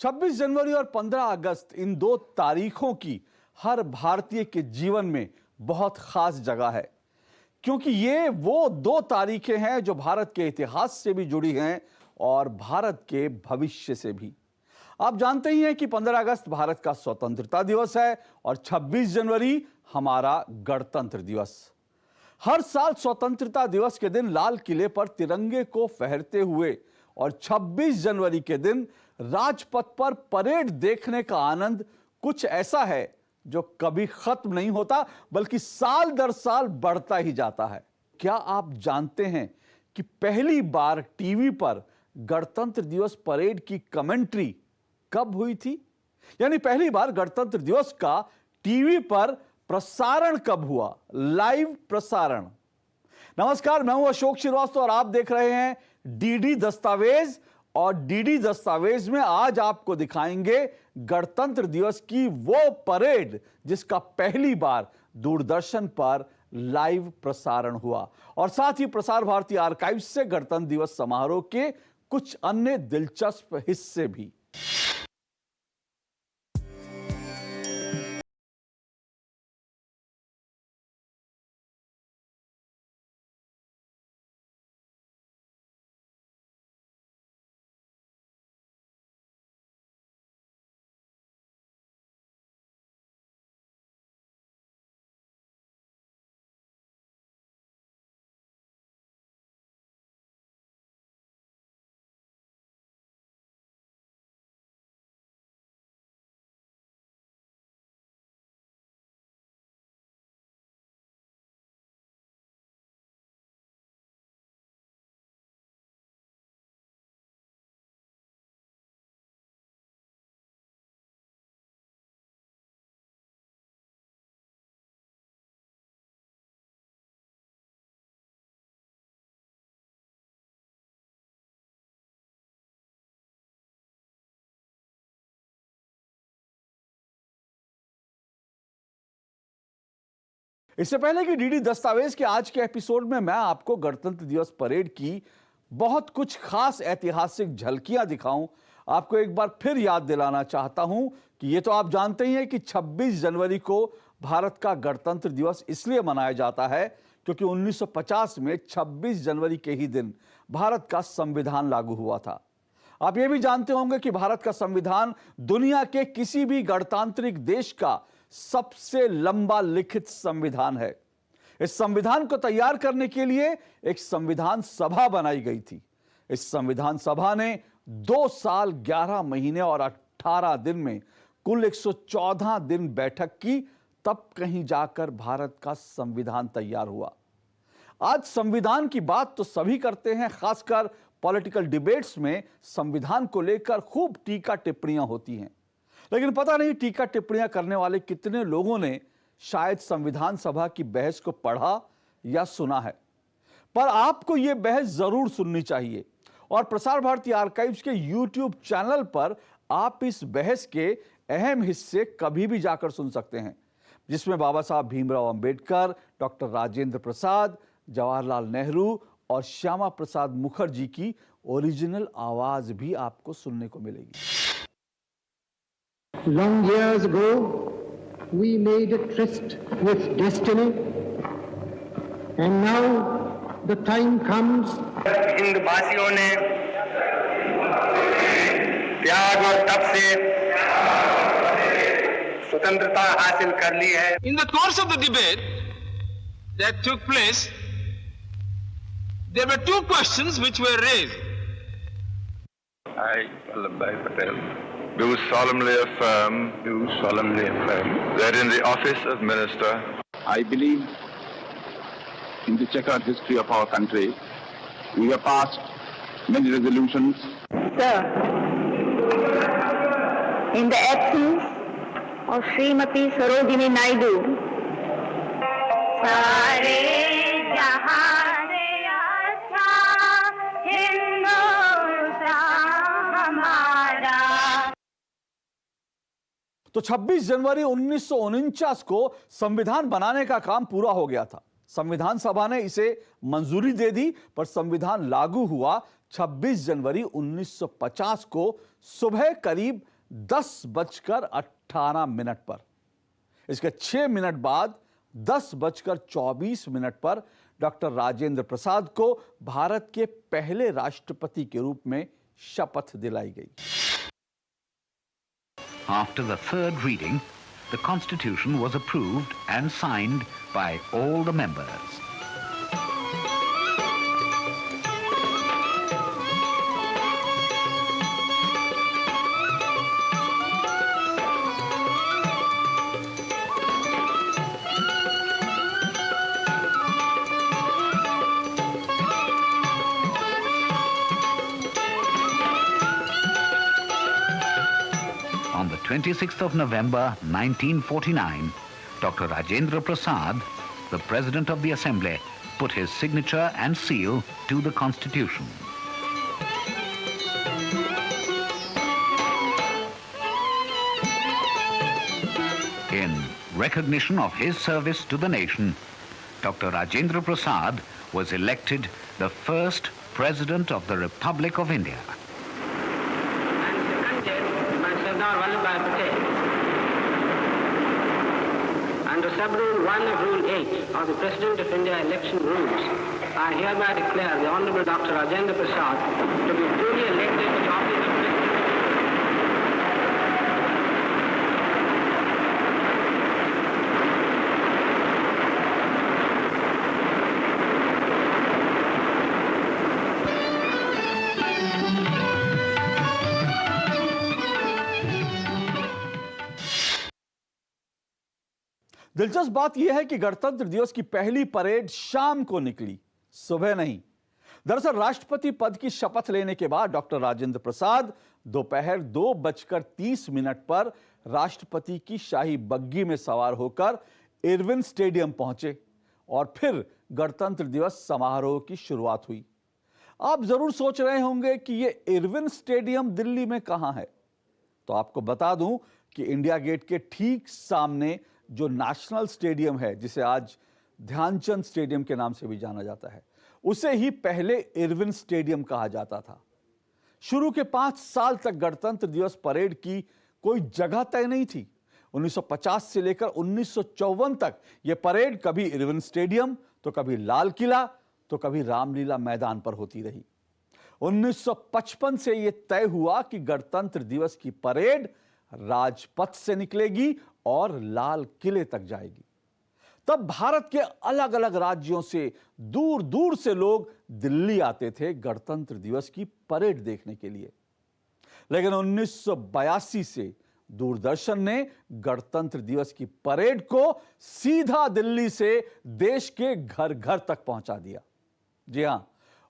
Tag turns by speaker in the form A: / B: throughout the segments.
A: 26 जनवरी और 15 अगस्त इन दो तारीखों की हर भारतीय के जीवन में बहुत खास जगह है, क्योंकि ये वो दो तारीखें हैं जो भारत के इतिहास से भी जुड़ी हैं और भारत के भविष्य से भी। आप जानते ही हैं कि 15 अगस्त भारत का स्वतंत्रता दिवस है और 26 जनवरी हमारा गणतंत्र दिवस। हर साल स्वतंत्रता दिवस के दिन लाल किले पर तिरंगे को फहरते हुए और 26 जनवरी के दिन राजपथ पर परेड देखने का आनंद कुछ ऐसा है जो कभी खत्म नहीं होता, बल्कि साल दर साल बढ़ता ही जाता है। क्या आप जानते हैं कि पहली बार टीवी पर गणतंत्र दिवस परेड की कमेंट्री कब हुई थी? यानी पहली बार गणतंत्र दिवस का टीवी पर प्रसारण कब हुआ, लाइव प्रसारण। नमस्कार, मैं हूं अशोक श्रीवास्तव और आप देख रहे हैं डीडी दस्तावेज। और डीडी दस्तावेज में आज आपको दिखाएंगे गणतंत्र दिवस की वो परेड जिसका पहली बार दूरदर्शन पर लाइव प्रसारण हुआ, और साथ ही प्रसार भारती आर्काइव से गणतंत्र दिवस समारोह के कुछ अन्य दिलचस्प हिस्से भी। इससे पहले कि डीडी दस्तावेज के आज के एपिसोड में मैं आपको गणतंत्र दिवस परेड की बहुत कुछ खास ऐतिहासिक झलकियां दिखाऊं, आपको एक बार फिर याद दिलाना चाहता हूं कि ये तो आप जानते ही हैं कि 26 जनवरी को भारत का गणतंत्र दिवस इसलिए मनाया जाता है क्योंकि 1950 में 26 जनवरी के ही दिन भारत का संविधान लागू हुआ था। आप ये भी जानते होंगे कि भारत का संविधान दुनिया के किसी भी गणतांत्रिक देश का सबसे लंबा लिखित संविधान है। इस संविधान को तैयार करने के लिए एक संविधान सभा बनाई गई थी। इस संविधान सभा ने 2 साल 11 महीने और 18 दिन में कुल 114 दिन बैठक की, तब कहीं जाकर भारत का संविधान तैयार हुआ। आज संविधान की बात तो सभी करते हैं, खासकर पॉलिटिकल डिबेट्स में संविधान को लेकर खूब टीका टिप्पणियां होती हैं, लेकिन पता नहीं टीका टिप्पणियां करने वाले कितने लोगों ने शायद संविधान सभा की बहस को पढ़ा या सुना है। पर आपको यह बहस जरूर सुननी चाहिए, और प्रसार भारती आर्काइव्स के YouTube चैनल पर आप इस बहस के अहम हिस्से कभी भी जाकर सुन सकते हैं, जिसमें बाबा साहब भीमराव अंबेडकर, डॉक्टर राजेंद्र प्रसाद, जवाहरलाल नेहरू और श्यामा प्रसाद मुखर्जी की ओरिजिनल आवाज भी आपको सुनने को मिलेगी।
B: Long years ago, we made a tryst with destiny, and now the time comes.
C: हिंदवासियों ने त्याग और तप से स्वतंत्रता हासिल कर ली है।
D: In the course of the debate that took place, there were 2 questions which were raised.
E: I, Vallabhbhai Patel, do solemnly affirm that in the office of minister,
F: I believe in the checkered history of our country. We have passed many resolutions.
G: Sir, in the absence of Srimati Sarojini Naidu, सारे जहां से अच्छा हिंदुस्तान हमारा।
A: तो 26 जनवरी 1949 को संविधान बनाने का काम पूरा हो गया था। संविधान सभा ने इसे मंजूरी दे दी, पर संविधान लागू हुआ 26 जनवरी 1950 को सुबह करीब 10:18 पर। इसके 6 मिनट बाद 10:24 पर डॉक्टर राजेंद्र प्रसाद को भारत के पहले राष्ट्रपति के रूप में शपथ दिलाई गई।
H: After the third reading, the Constitution was approved and signed by all the members. On the 26th of November 1949, Dr. Rajendra Prasad, the President of the Assembly, put his signature and seal to the Constitution. In recognition of his service to the nation, Dr. Rajendra Prasad was elected the first President of the Republic of India.
I: Sardar Vallabhbhai Patel. Under Sub-Rule 1 of Rule 8 of the President of India election rules, I hereby declare the Honorable Dr. Rajendra Prasad to be duly elected to the office of President.
A: दिलचस्प बात यह है कि गणतंत्र दिवस की पहली parade शाम को निकली, सुबह नहीं। दरअसल राष्ट्रपति पद की शपथ लेने के बाद डॉक्टर राजेंद्र प्रसाद दोपहर 2:30 पर राष्ट्रपति की शाही बग्गी में सवार होकर इरविन स्टेडियम पहुंचे और फिर गणतंत्र दिवस समारोह की शुरुआत हुई। आप जरूर सोच रहे होंगे कि यह इरविन स्टेडियम दिल्ली में कहां है, तो आपको बता दूं कि इंडिया गेट के ठीक सामने जो नेशनल स्टेडियम है, जिसे आज ध्यानचंद स्टेडियम के नाम से भी जाना जाता है, उसे ही पहले इरविन स्टेडियम कहा जाता था। शुरू के 5 साल तक गणतंत्र दिवस परेड की कोई जगह तय नहीं थी। 1950 से लेकर 1954 तक यह परेड कभी इरविन स्टेडियम, तो कभी लाल किला, तो कभी रामलीला मैदान पर होती रही। 1955 से यह तय हुआ कि गणतंत्र दिवस की परेड राजपथ से निकलेगी और लाल किले तक जाएगी। तब भारत के अलग अलग राज्यों से दूर दूर से लोग दिल्ली आते थे गणतंत्र दिवस की परेड देखने के लिए। लेकिन 1982 से दूरदर्शन ने गणतंत्र दिवस की परेड को सीधा दिल्ली से देश के घर घर तक पहुंचा दिया। जी हां,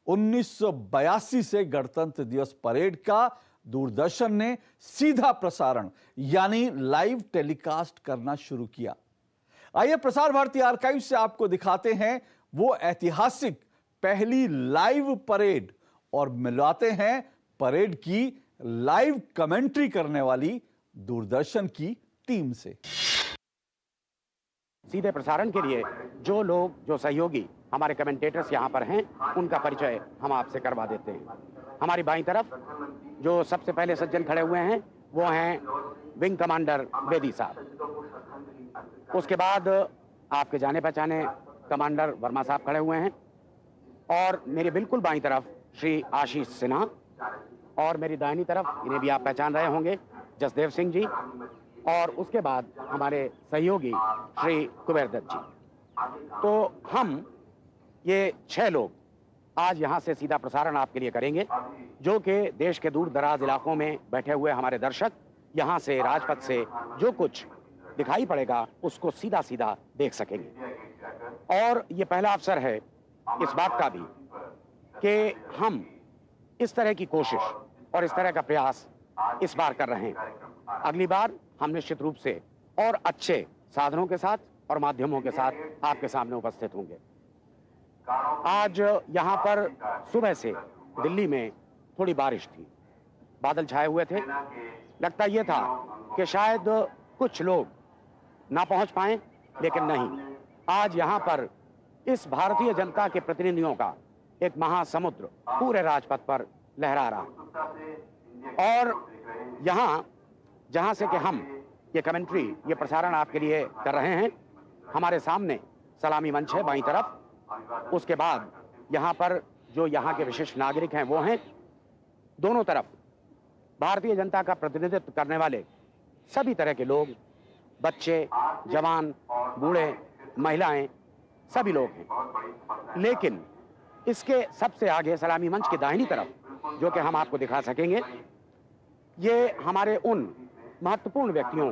A: 1982 से गणतंत्र दिवस परेड का दूरदर्शन ने सीधा प्रसारण यानी लाइव टेलीकास्ट करना शुरू किया। आइए प्रसार भारती आर्काइव से आपको दिखाते हैं वो ऐतिहासिक पहली लाइव परेड और मिलाते हैं परेड की लाइव कमेंट्री करने वाली दूरदर्शन की टीम से।
J: सीधे प्रसारण के लिए जो सहयोगी हमारे कमेंटेटर्स यहाँ पर हैं, उनका परिचय हम आपसे करवा देते हैं। हमारी बाईं तरफ जो सबसे पहले सज्जन खड़े हुए हैं वो हैं विंग कमांडर बेदी साहब। उसके बाद आपके जाने पहचाने कमांडर वर्मा साहब खड़े हुए हैं और मेरे बिल्कुल बाईं तरफ श्री आशीष सिन्हा और मेरी दाहिनी तरफ, इन्हें भी आप पहचान रहे होंगे, जसदेव सिंह जी और उसके बाद हमारे सहयोगी श्री कुबेर दत्त जी। तो हम ये 6 लोग आज यहाँ से सीधा प्रसारण आपके लिए करेंगे, जो कि देश के दूर दराज इलाकों में बैठे हुए हमारे दर्शक यहाँ से राजपथ से जो कुछ दिखाई पड़ेगा उसको सीधा सीधा देख सकेंगे। और ये पहला अवसर है इस बात का भी कि हम इस तरह की कोशिश और इस तरह का प्रयास इस बार कर रहे हैं। अगली बार हम निश्चित रूप से और अच्छे साधनों के साथ और माध्यमों के साथ आपके सामने उपस्थित होंगे। आज यहाँ पर सुबह से दिल्ली में थोड़ी बारिश थी, बादल छाए हुए थे। लगता यह था कि शायद कुछ लोग ना पहुंच पाए, लेकिन नहीं, आज यहाँ पर इस भारतीय जनता के प्रतिनिधियों का एक महासमुद्र पूरे राजपथ पर लहरा रहा। और यहाँ जहाँ से कि हम ये कमेंट्री, ये प्रसारण आपके लिए कर रहे हैं, हमारे सामने सलामी मंच है बाईं तरफ। उसके बाद यहाँ पर जो यहाँ के विशिष्ट नागरिक हैं वो हैं। दोनों तरफ भारतीय जनता का प्रतिनिधित्व करने वाले सभी तरह के लोग, बच्चे, जवान, बूढ़े, महिलाएं, सभी लोग हैं। लेकिन इसके सबसे आगे सलामी मंच के दाहिनी तरफ, जो कि हम आपको दिखा सकेंगे, ये हमारे उन महत्वपूर्ण व्यक्तियों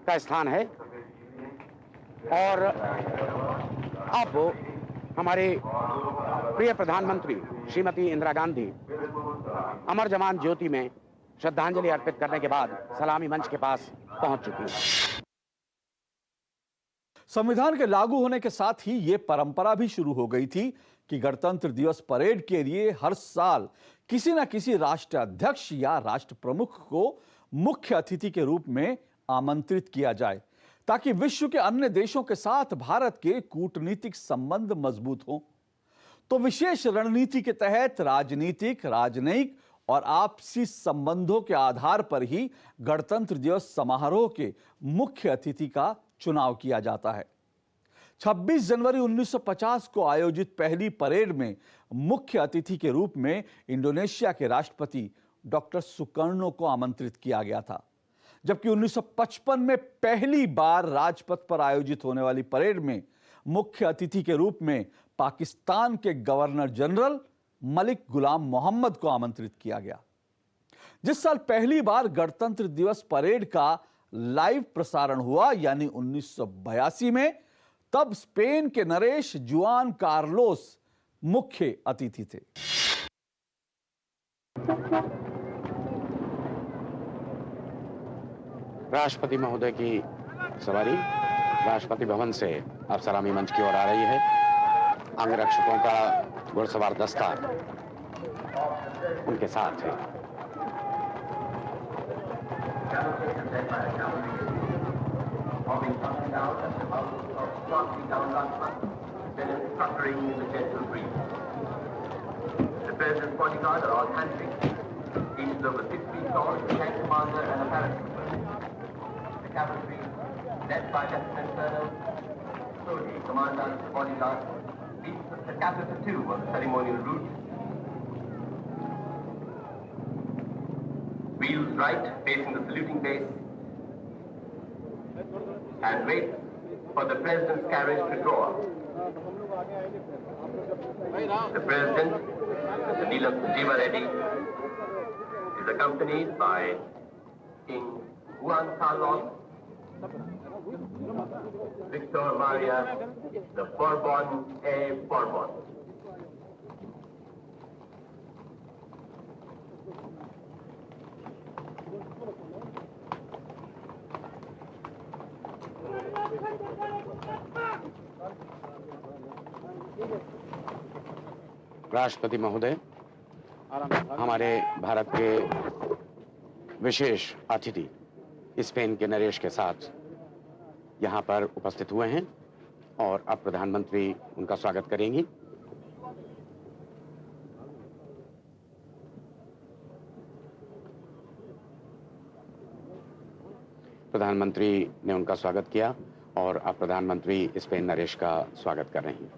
J: का स्थान है। और अब हमारे प्रिय प्रधानमंत्री श्रीमती इंदिरा गांधी अमर जवान ज्योति में श्रद्धांजलि अर्पित करने के बाद सलामी मंच के पास पहुंच चुकी है।
A: संविधान के लागू होने के साथ ही यह परंपरा भी शुरू हो गई थी कि गणतंत्र दिवस परेड के लिए हर साल किसी न किसी राष्ट्राध्यक्ष या राष्ट्र प्रमुख को मुख्य अतिथि के रूप में आमंत्रित किया जाए, ताकि विश्व के अन्य देशों के साथ भारत के कूटनीतिक संबंध मजबूत हों। तो विशेष रणनीति के तहत राजनीतिक, राजनयिक और आपसी संबंधों के आधार पर ही गणतंत्र दिवस समारोह के मुख्य अतिथि का चुनाव किया जाता है। 26 जनवरी 1950 को आयोजित पहली परेड में मुख्य अतिथि के रूप में इंडोनेशिया के राष्ट्रपति डॉक्टर सुकर्णो को आमंत्रित किया गया था, जबकि 1955 में पहली बार राजपथ पर आयोजित होने वाली परेड में मुख्य अतिथि के रूप में पाकिस्तान के गवर्नर जनरल मलिक गुलाम मोहम्मद को आमंत्रित किया गया। जिस साल पहली बार गणतंत्र दिवस परेड का लाइव प्रसारण हुआ, यानी 1982 में, तब स्पेन के नरेश जुआन कार्लोस मुख्य अतिथि थे।
J: राष्ट्रपति महोदय की सवारी राष्ट्रपति भवन से अब सलामी मंच की ओर आ रही है। अंगरक्षकों का घुड़सवार दस्ता उनके साथ है।
K: The President's bodyguard are all handpicked. Each is over 6 feet tall, a tank commander and a paratrooper. The cavalry, led by Lieutenant Colonel Sodi, Commandant of the bodyguard, leads the capital 2 on the ceremonial route. Wheels right, facing the saluting base, and wait for the President's carriage to draw up. The President, Mr. Neelam Sanjeeva Reddy, is accompanied by King Juan Carlos, Victor Maria, the Bourbon A. Bourbon.
J: राष्ट्रपति महोदय हमारे भारत के विशेष अतिथि Spain के नरेश के साथ यहाँ पर उपस्थित हुए हैं और अब प्रधानमंत्री उनका स्वागत करेंगी। प्रधानमंत्री ने उनका स्वागत किया और अब प्रधानमंत्री स्पेन नरेश का स्वागत कर रही हैं।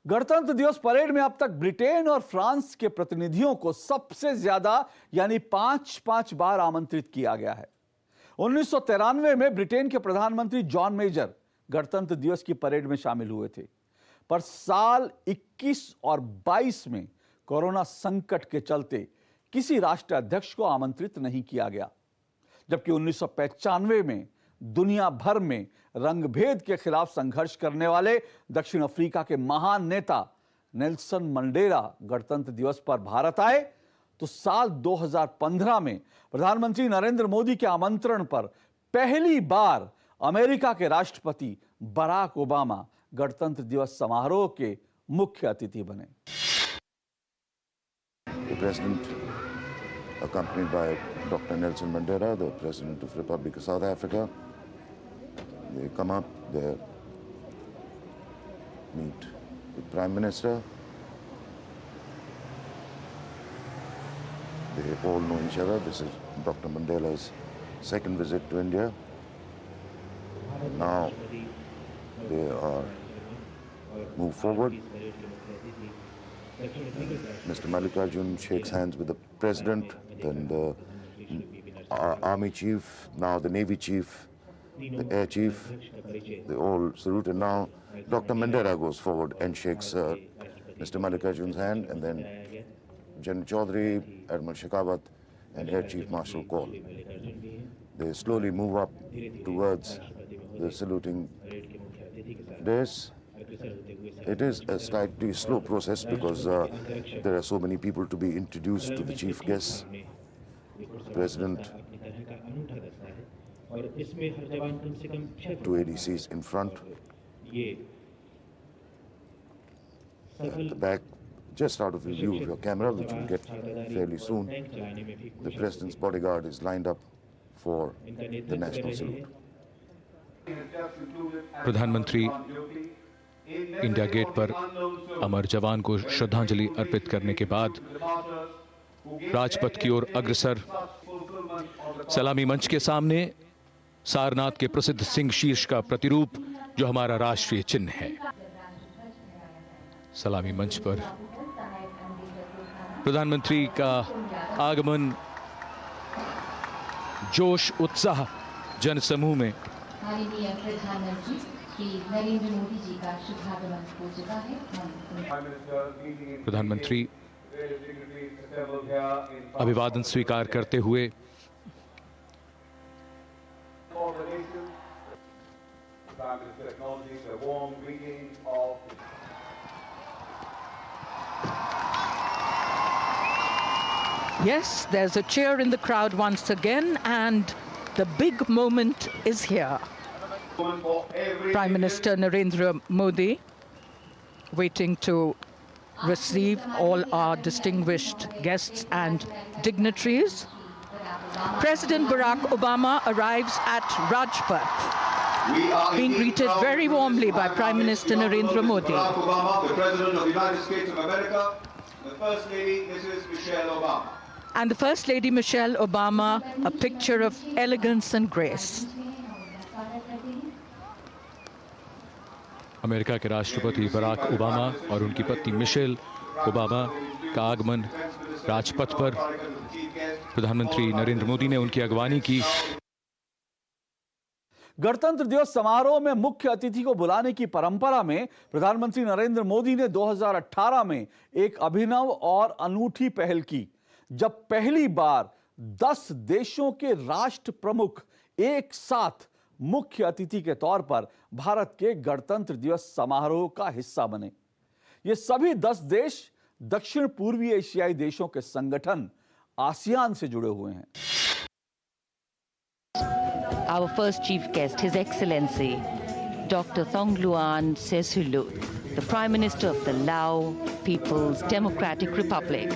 A: गणतंत्र दिवस परेड में अब तक ब्रिटेन और फ्रांस के प्रतिनिधियों को सबसे ज्यादा यानी 5 बार आमंत्रित किया गया है। 1993 में ब्रिटेन के प्रधानमंत्री जॉन मेजर गणतंत्र दिवस की परेड में शामिल हुए थे, पर साल 21 और 22 में कोरोना संकट के चलते किसी राष्ट्राध्यक्ष को आमंत्रित नहीं किया गया, जबकि 1995 में दुनिया भर में रंगभेद के खिलाफ संघर्ष करने वाले दक्षिण अफ्रीका के महान नेता नेल्सन मंडेला गणतंत्र दिवस पर भारत आए, तो साल 2015 में प्रधानमंत्री नरेंद्र मोदी के आमंत्रण पर पहली बार अमेरिका के राष्ट्रपति बराक ओबामा गणतंत्र दिवस समारोह के मुख्य अतिथि बने।
L: The President, accompanied by Dr. Nelson Mandela, the President of the Republic of South Africa, They come up, they meet the Prime Minister. They all know each other. This is Dr. Mandela's second visit to India. And now they are move forward. Mr. Mallikarjun shakes hands with the President, then the Army Chief, now the Navy Chief, the Air Chief. They all salute, and now Dr. Mandela goes forward and shakes Mr. Mallikarjun's hand, and then General Chaudhary, Admiral Shekhawat, and Air Chief Marshal Kaul. They slowly move up towards the saluting dais. It is a slightly slow process because there are so many people to be introduced to the chief guests. President, two ADCs in front. At the back, just out of the view of your camera, which will get fairly soon, the President's bodyguard is lined up for the national salute.
M: प्रधानमंत्री India gate पर अमर जवान को श्रद्धांजलि अर्पित करने के बाद राजपथ की ओर अग्रसर। सलामी मंच के सामने सारनाथ के प्रसिद्ध सिंह शीर्ष का प्रतिरूप जो हमारा राष्ट्रीय चिन्ह है। सलामी मंच पर प्रधानमंत्री का आगमन जोश उत्साह जनसमूह में।
N: माननीय प्रधानमंत्री श्री नरेंद्र मोदी जी का शुभागमन हो चुका है।
M: प्रधानमंत्री अभिवादन स्वीकार करते हुए
O: Yes, there's a cheer in the crowd once again, and the big moment is here. Prime Minister Narendra Modi waiting to receive all our distinguished guests and dignitaries. President Barack Obama arrives at Rajpath, being greeted very warmly by Prime Minister Narendra Modi.
P: Barack Obama, the President of the United States of America, the First Lady, Mrs. Michelle Obama.
O: And the First Lady Michelle Obama, a picture of elegance and grace.
M: America के राष्ट्रपति Barack Obama और उनकी पत्नी Michelle Obama का आगमन राजपथ पर। प्रधानमंत्री नरेंद्र मोदी ने उनकी अगवानी की।
A: गणतंत्र दिवस समारोह में मुख्य अतिथि को बुलाने की परंपरा में प्रधानमंत्री नरेंद्र मोदी ने 2018 में एक अभिनव और अनूठी पहल की, जब पहली बार 10 देशों के राष्ट्र प्रमुख एक साथ मुख्य अतिथि के तौर पर भारत के गणतंत्र दिवस समारोह का हिस्सा बने। ये सभी 10 देश दक्षिण पूर्वी एशियाई देशों के संगठन आसियान से जुड़े हुए हैं।
Q: Our first chief guest, His Excellency Dr. Thongloun Sisulut, the Prime Minister of the Lao People's Democratic Republic.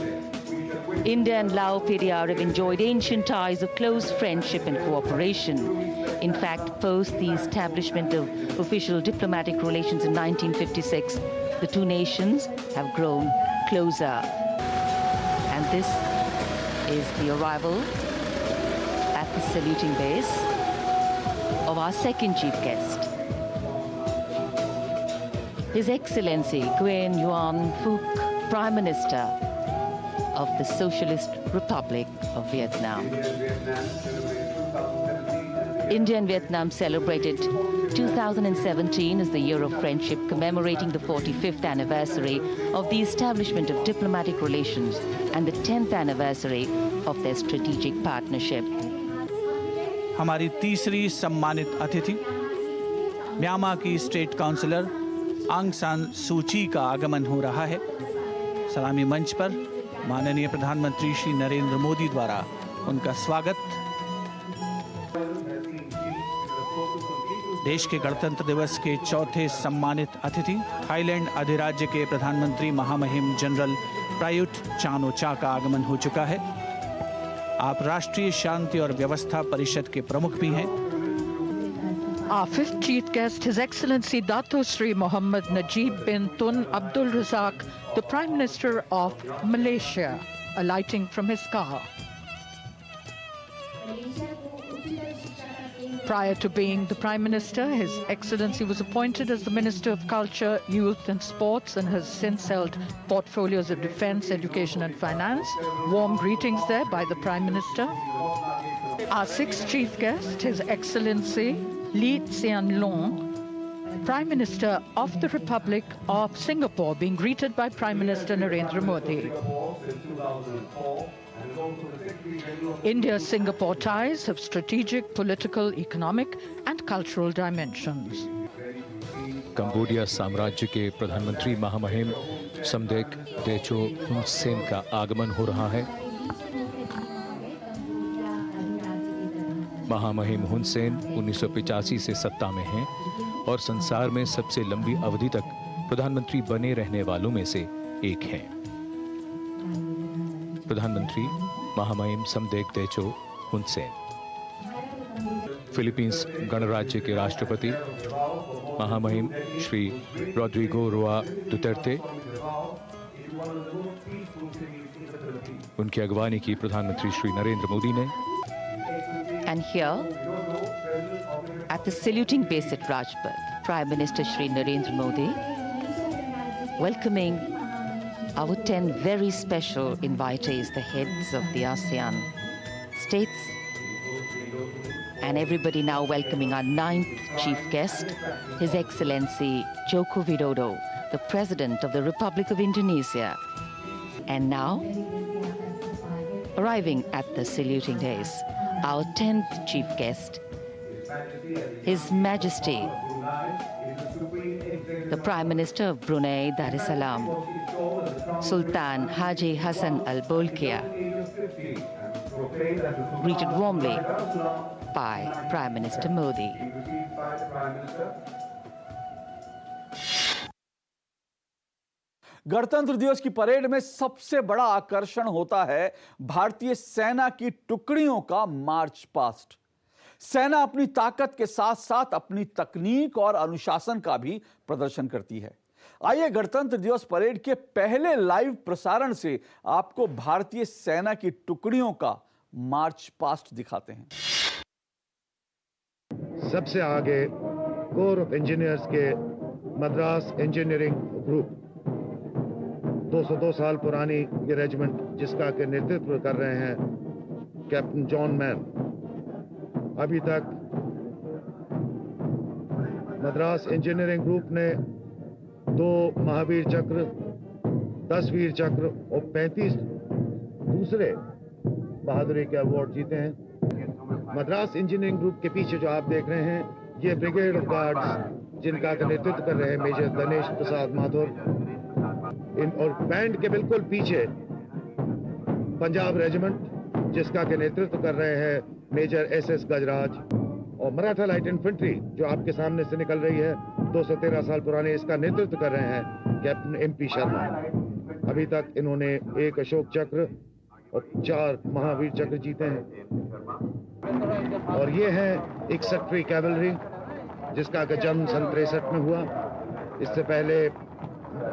Q: India and Lao PDR have enjoyed ancient ties of close friendship and cooperation. In fact, post the establishment of official diplomatic relations in 1956, the two nations have grown closer. And this is the arrival at the saluting base of our second chief guest, His Excellency Nguyen Xuan Phuc, Prime Minister of the Socialist Republic of Vietnam. India and Vietnam celebrated 2017 as the Year of Friendship, commemorating the 45th anniversary of the establishment of diplomatic relations and the 10th anniversary of their strategic partnership.
R: हमारी तीसरी सम्मानित अतिथि Myanmar की state councillor आंग सान सू ची का आगमन हो रहा है। सलामी मंच पर माननीय प्रधानमंत्री श्री नरेंद्र मोदी द्वारा उनका स्वागत। देश के गणतंत्र दिवस के चौथे सम्मानित अतिथि थाईलैंड अधिराज्य के प्रधानमंत्री महामहिम जनरल प्रायुत चान-ओ-चा का आगमन हो चुका है। आप राष्ट्रीय शांति और व्यवस्था परिषद के प्रमुख भी हैं।
O: Our fifth chief guest, His Excellency Dato Sri Mohammed Najib bin Tun Abdul Razak, the Prime Minister of Malaysia, alighting from his car. Prior to being the Prime Minister, His Excellency was appointed as the Minister of Culture, Youth and Sports and has since held portfolios of Defence, Education and Finance. Warm greetings there by the Prime Minister. Our sixth chief guest, His Excellency Lee Hsien Loong, Prime Minister of the Republic of Singapore, being greeted by Prime Minister Narendra Modi. India-Singapore ties have strategic, political, economic and cultural dimensions.
M: Cambodia साम्राज्य के प्रधानमंत्री महामहिम समदेक तेचो हुन सेन का आगमन हो रहा है। महामहिम हुन सेन 1985 से सत्ता में हैं और संसार में सबसे लंबी अवधि तक प्रधानमंत्री बने रहने वालों में से एक हैं। प्रधानमंत्री महामहिम समदेक तेचो हुन सेन। फिलीपींस गणराज्य के राष्ट्रपति महामहिम श्री रोड्रिगो रोआ दुतेर्ते, उनकी अगवानी की प्रधानमंत्री श्री नरेंद्र मोदी ने।
Q: And here, at the saluting base at Rajpath, Prime Minister Shri Narendra Modi welcoming our 10 very special invitees, the heads of the ASEAN states, and everybody now welcoming our 9th chief guest, His Excellency Joko Widodo, the President of the Republic of Indonesia. And now, arriving at the saluting dais, our 10th chief guest, His Majesty, the Prime Minister of Brunei Darussalam, Sultan Haji Hassan Al Bolkiah, greeted warmly by Prime Minister Modi.
A: गणतंत्र दिवस की parade में सबसे बड़ा आकर्षण होता है भारतीय सेना की टुकड़ियों का मार्च पास्ट। सेना अपनी ताकत के साथ साथ अपनी तकनीक और अनुशासन का भी प्रदर्शन करती है। आइए गणतंत्र दिवस परेड के पहले लाइव प्रसारण से आपको भारतीय सेना की टुकड़ियों का मार्च पास्ट दिखाते हैं।
S: सबसे आगे कोर ऑफ इंजीनियर्स के मद्रास इंजीनियरिंग ग्रुप, 202 साल पुरानी ये रेजिमेंट जिसका के नेतृत्व कर रहे हैं कैप्टन जॉन मैन। अभी तक मद्रास इंजीनियरिंग ग्रुप ने 2 महावीर चक्र, 10 वीर चक्र और 35 दूसरे बहादुरी के अवार्ड जीते हैं। मद्रास इंजीनियरिंग ग्रुप के पीछे जो आप देख रहे हैं, ये ब्रिगेड ऑफ गार्ड्स जिनका नेतृत्व कर रहे हैं मेजर दिनेश प्रसाद माथुर, और बैंड के बिल्कुल पीछे पंजाब रेजिमेंट जिसका के नेतृत्व कर रहे हैं मेजर SS गजराज, और मराठा लाइट इन्फेंट्री जो आपके सामने से निकल रही है 213 साल पुराने, इसका नेतृत्व कर रहे हैं कैप्टन MP शर्मा। अभी तक इन्होंने 1 अशोक चक्र और 4 महावीर चक्र जीते हैं। और ये है 61वीं कैवलरी जिसका जन्म सन 63 में हुआ। इससे पहले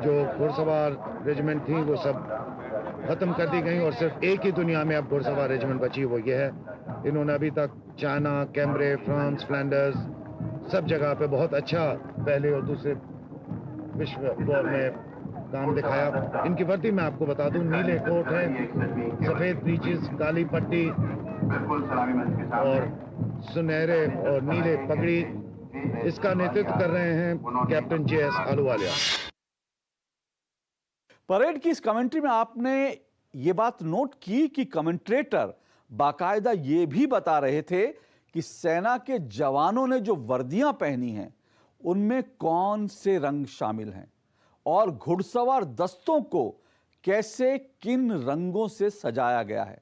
S: जो घुड़सवार रेजिमेंट थी वो सब खत्म कर दी गई और सिर्फ एक ही दुनिया में अब घुड़सवार रेजिमेंट बची, वो ये है। इन्होंने अभी तक चाइना, कैम्ब्रे, फ्रांस, फ्लैंडर्स सब जगह पे बहुत अच्छा पहले और दूसरे विश्व वॉर में काम दिखाया। इनकी वर्दी मैं आपको बता दूं, नीले कोट है, सफेद ब्रीचेस, काली पट्टी और सुनहरे और नीले पगड़ी। इसका नेतृत्व कर रहे हैं कैप्टन JS आलूवालिया।
A: परेड की इस कमेंट्री में आपने ये बात नोट की कि कमेंट्रेटर बाकायदा ये भी बता रहे थे कि सेना के जवानों ने जो वर्दियां पहनी हैं उनमें कौन से रंग शामिल हैं और घुड़सवार दस्तों को कैसे किन रंगों से सजाया गया है।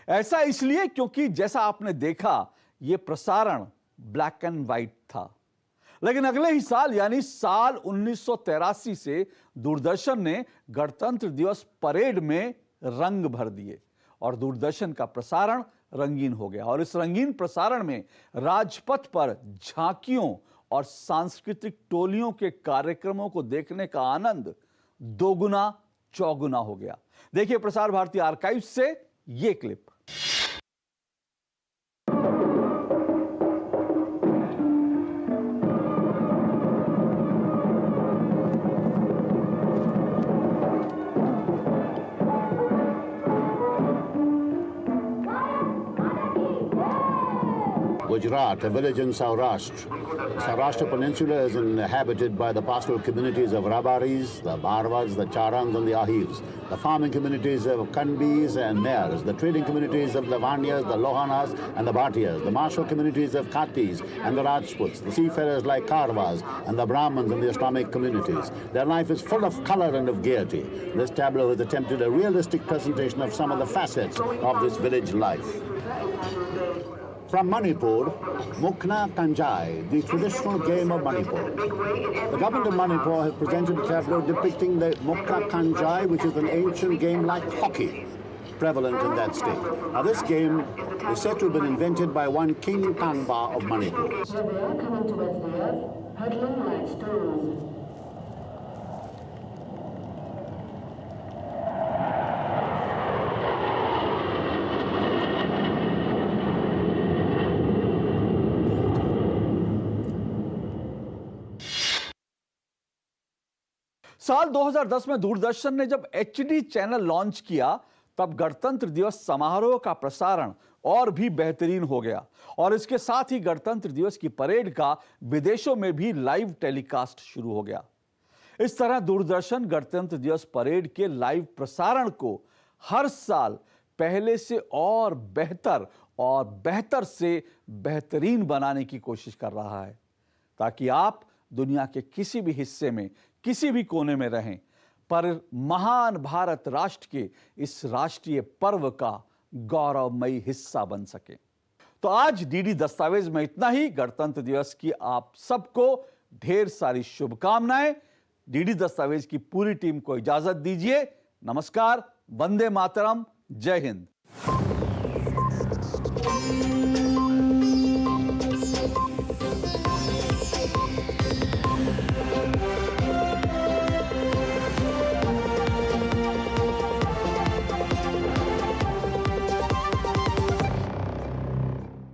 A: ऐसा इसलिए क्योंकि जैसा आपने देखा ये प्रसारण ब्लैक एंड व्हाइट था, लेकिन अगले ही साल यानी साल 1983 से दूरदर्शन ने गणतंत्र दिवस परेड में रंग भर दिए और दूरदर्शन का प्रसारण रंगीन हो गया। और इस रंगीन प्रसारण में राजपथ पर झांकियों और सांस्कृतिक टोलियों के कार्यक्रमों को देखने का आनंद दोगुना चौगुना हो गया। देखिए प्रसार भारती आर्काइव से ये clip.
T: Gujarat, a village in Saurashtra. Saurashtra Peninsula is inhabited by the pastoral communities of Rabaris, the Marwas, the Charans and the Ahirs, the farming communities of Kanbis and Nairs, the trading communities of the Vanyas, the Lohanas and the Bhatiyas, the martial communities of Khatis and the Rajputs, the seafarers like Karwas and the Brahmins and the Islamic communities. Their life is full of color and of gaiety. This tableau has attempted a realistic presentation of some of the facets of this village life. From Manipur, Mukna Kanjai, the traditional game of Manipur. The government of Manipur has presented a tableau depicting the Mukna Kanjai, which is an ancient game like hockey, prevalent in that state. Now this game is said to have been invented by one King Kanba of Manipur.
U: So they are coming towards the earth, hurtling like stones.
A: साल 2010 में दूरदर्शन ने जब HD channel launch किया तब गणतंत्र दिवस समारोह का प्रसारण और भी बेहतरीन हो गया और इसके साथ ही गणतंत्र दिवस की परेड का विदेशों में भी लाइव टेलीकास्ट शुरू हो गया। इस तरह दूरदर्शन गणतंत्र दिवस परेड के लाइव प्रसारण को हर साल पहले से और बेहतर से बेहतरीन बनाने की कोशिश कर रहा है ताकि आप दुनिया के किसी भी हिस्से में किसी भी कोने में रहें पर महान भारत राष्ट्र के इस राष्ट्रीय पर्व का गौरवमयी हिस्सा बन सके। तो आज डीडी दस्तावेज में इतना ही। गणतंत्र दिवस की आप सबको ढेर सारी शुभकामनाएं। डीडी दस्तावेज की पूरी टीम को इजाजत दीजिए। नमस्कार, वंदे मातरम, जय हिंद।